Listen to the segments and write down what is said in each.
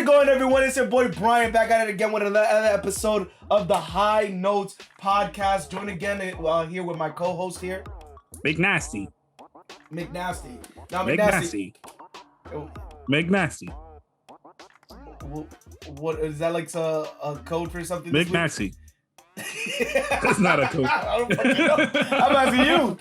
it going, everyone? It's your boy Brian back at it again with another episode of the High Notes podcast. Join again here with my co-host here, McNasty. McNasty. Now, McNasty. McNasty. What is that, like a code for something? McNasty. That's not a code. I don't fucking know. I'm asking you.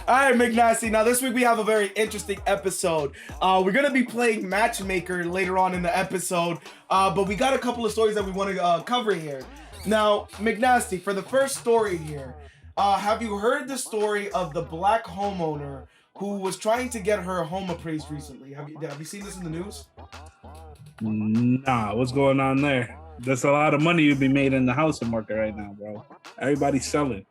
All right, McNasty. Now, this week we have a very interesting episode. We're going to be playing Matchmaker later on in the episode, but we got a couple of stories that we want to cover here. Now, McNasty, for the first story here, have you heard the story of the black homeowner who was trying to get her home appraised recently? Have you seen this in the news? Nah, what's going on there? There's a lot of money to be made in the housing market right now, bro. Everybody's selling.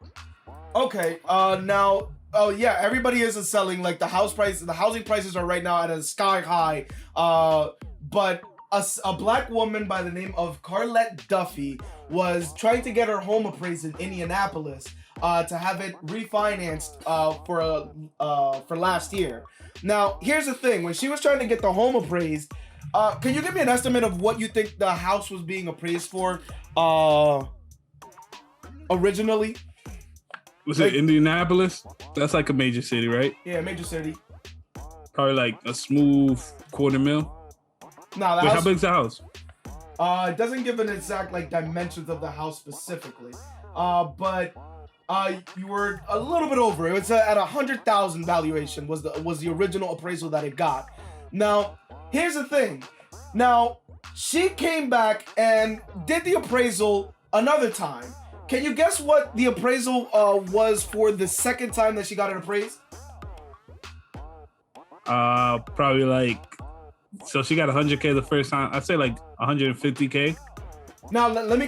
Okay, now... Oh yeah, everybody isn't selling. Like the housing prices are right now at a sky high. But a black woman by the name of Carlette Duffy was trying to get her home appraised in Indianapolis to have it refinanced for last year. Now, here's the thing: when she was trying to get the home appraised, can you give me an estimate of what you think the house was being appraised for originally? Was it Indianapolis? That's like a major city, right? Yeah, major city. Probably like a smooth $250,000. No, how big's the house? It doesn't give an exact dimensions of the house specifically. But you were a little bit over. It was at $100,000 valuation was the original appraisal that it got. Now, here's the thing. Now, she came back and did the appraisal another time. Can you guess what the appraisal was for the second time that she got it appraised? Probably like, so she got $100K the first time. I'd say like $150K. Now let me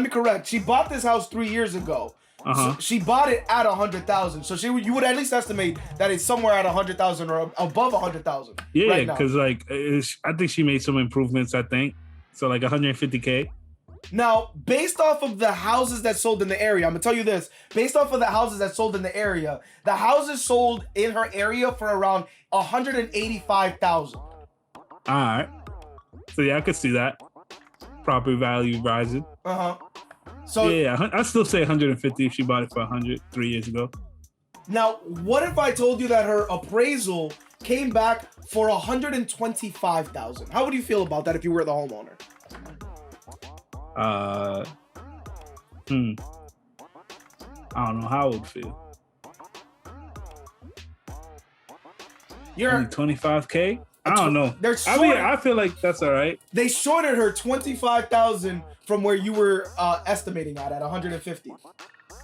correct. She bought this house 3 years ago. So she bought it at $100,000. So you would at least estimate that it's somewhere at $100,000 or above $100,000. Yeah, because I think she made some improvements. I think so, like $150K. Now, based off of the houses that sold in the area, I'm gonna tell you this. Based off of the houses that sold in the area, the houses sold in her area for around $185,000. All right. So yeah, I could see that. Property value rising. So yeah, I still say 150 if she bought it for 100 3 years ago. Now, what if I told you that her appraisal came back for $125,000? How would you feel about that if you were the homeowner? I don't know how I would feel. You're only $25K? I don't know. I feel like that's all right. They shorted her $25,000 from where you were estimating at $150.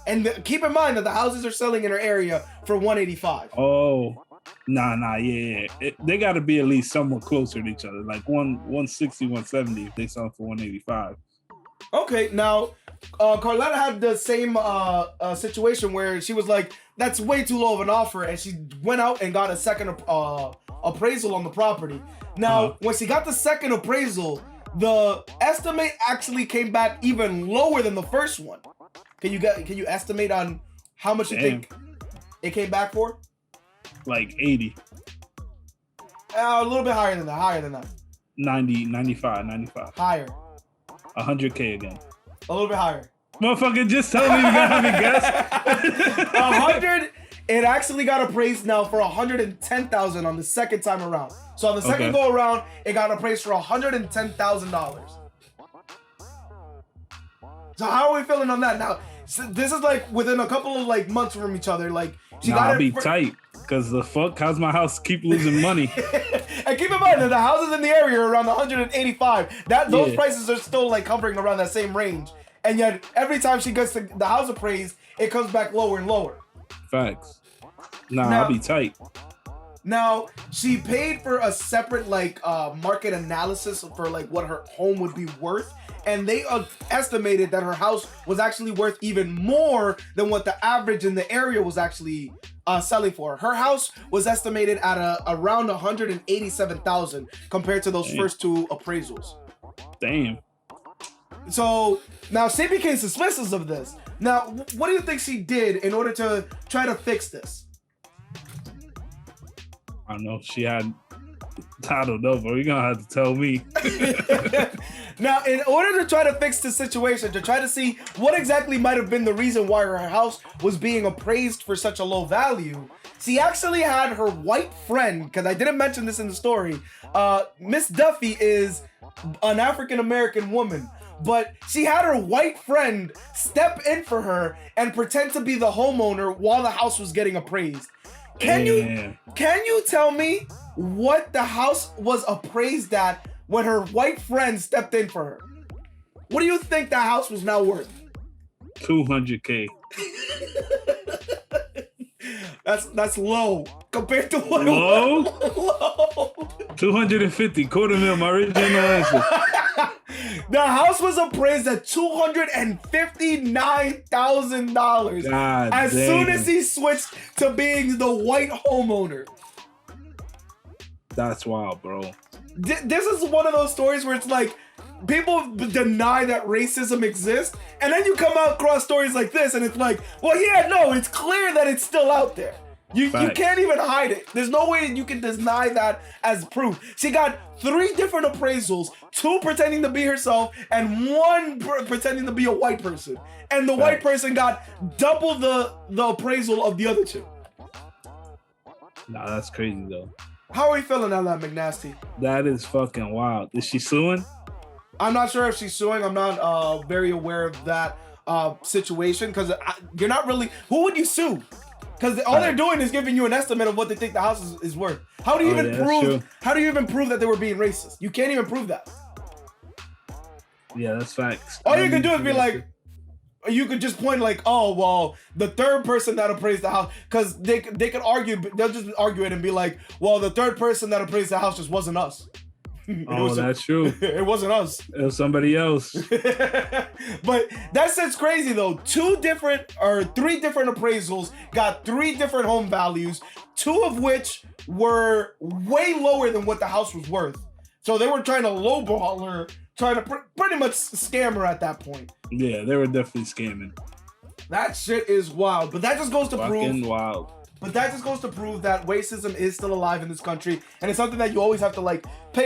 And keep in mind that the houses are selling in her area for $185. Oh, yeah. They got to be at least somewhat closer to each other, like 160, 170 if they sell for 185. Okay, now Carletta had the same situation where she was like, that's way too low of an offer, and she went out and got a second appraisal on the property. Now, when she got the second appraisal, the estimate actually came back even lower than the first one. Can you estimate on how much you think it came back for? Like 80. A little bit higher than that. 90, 95. Higher. 100K again. A little bit higher. Motherfucker, just tell me you're gonna have me guess. 100. It actually got appraised now for $110,000 on the second time around. So on the second go around, it got appraised for $110,000. So how are we feeling on that now? So this is like within a couple of months from each other. Like she got I'll be tight. Cause the fuck, how's my house keep losing money? And keep in mind that the houses in the area are around 185. Those prices are still hovering around that same range. And yet every time she gets the house appraised, it comes back lower and lower. Facts. I'll be tight. Now, she paid for a separate market analysis for what her home would be worth. And they estimated that her house was actually worth even more than what the average in the area was actually selling for. Her house was estimated at around $187,000 compared to those first two appraisals. Damn. So now she became suspicious of this. Now, what do you think she did in order to try to fix this? I don't know. She had I don't know, bro. You're gonna have to tell me. Now, in order to try to fix the situation, to try to see what exactly might have been the reason why her house was being appraised for such a low value, she actually had her white friend, because I didn't mention this in the story. Miss Duffy is an African-American woman, but she had her white friend step in for her and pretend to be the homeowner while the house was getting appraised. Can you tell me what the house was appraised at when her white friend stepped in for her? What do you think the house was now worth? $200K. That's low compared to what Low? low. 250, quarter mil, my original answer. The house was appraised at $259,000 as soon as he switched to being the white homeowner. That's wild, bro. This is one of those stories where it's like people deny that racism exists, and then you come across stories like this, and it's like, well, yeah, no, it's clear that it's still out there. You can't even hide it. There's no way you can deny that as proof. She got 3 different appraisals, 2 pretending to be herself, and 1 pretending to be a white person. And the white person got double the appraisal of the other 2. Nah, that's crazy though. How are you feeling on that, McNasty? That is fucking wild. Is she suing? I'm not sure if she's suing. I'm not very aware of that situation, because you're not really. Who would you sue? Because all they're doing is giving you an estimate of what they think the house is worth. How do you even prove? How do you even prove that they were being racist? You can't even prove that. Yeah, that's facts. All you can do is be like, you could just point like, oh well, the third person that appraised the house, because they could argue, they'll just argue it and be like, well, the third person that appraised the house just wasn't us. That's true. It wasn't us. It was somebody else. But that shit's crazy though. 3 different appraisals got 3 different home values, 2 of which were way lower than what the house was worth. So they were trying to lowball her, trying to pretty much scam her at that point. Yeah, they were definitely scamming. That shit is wild. But that just goes to Fucking wild. But that just goes to prove that racism is still alive in this country, and it's something that you always have to like pay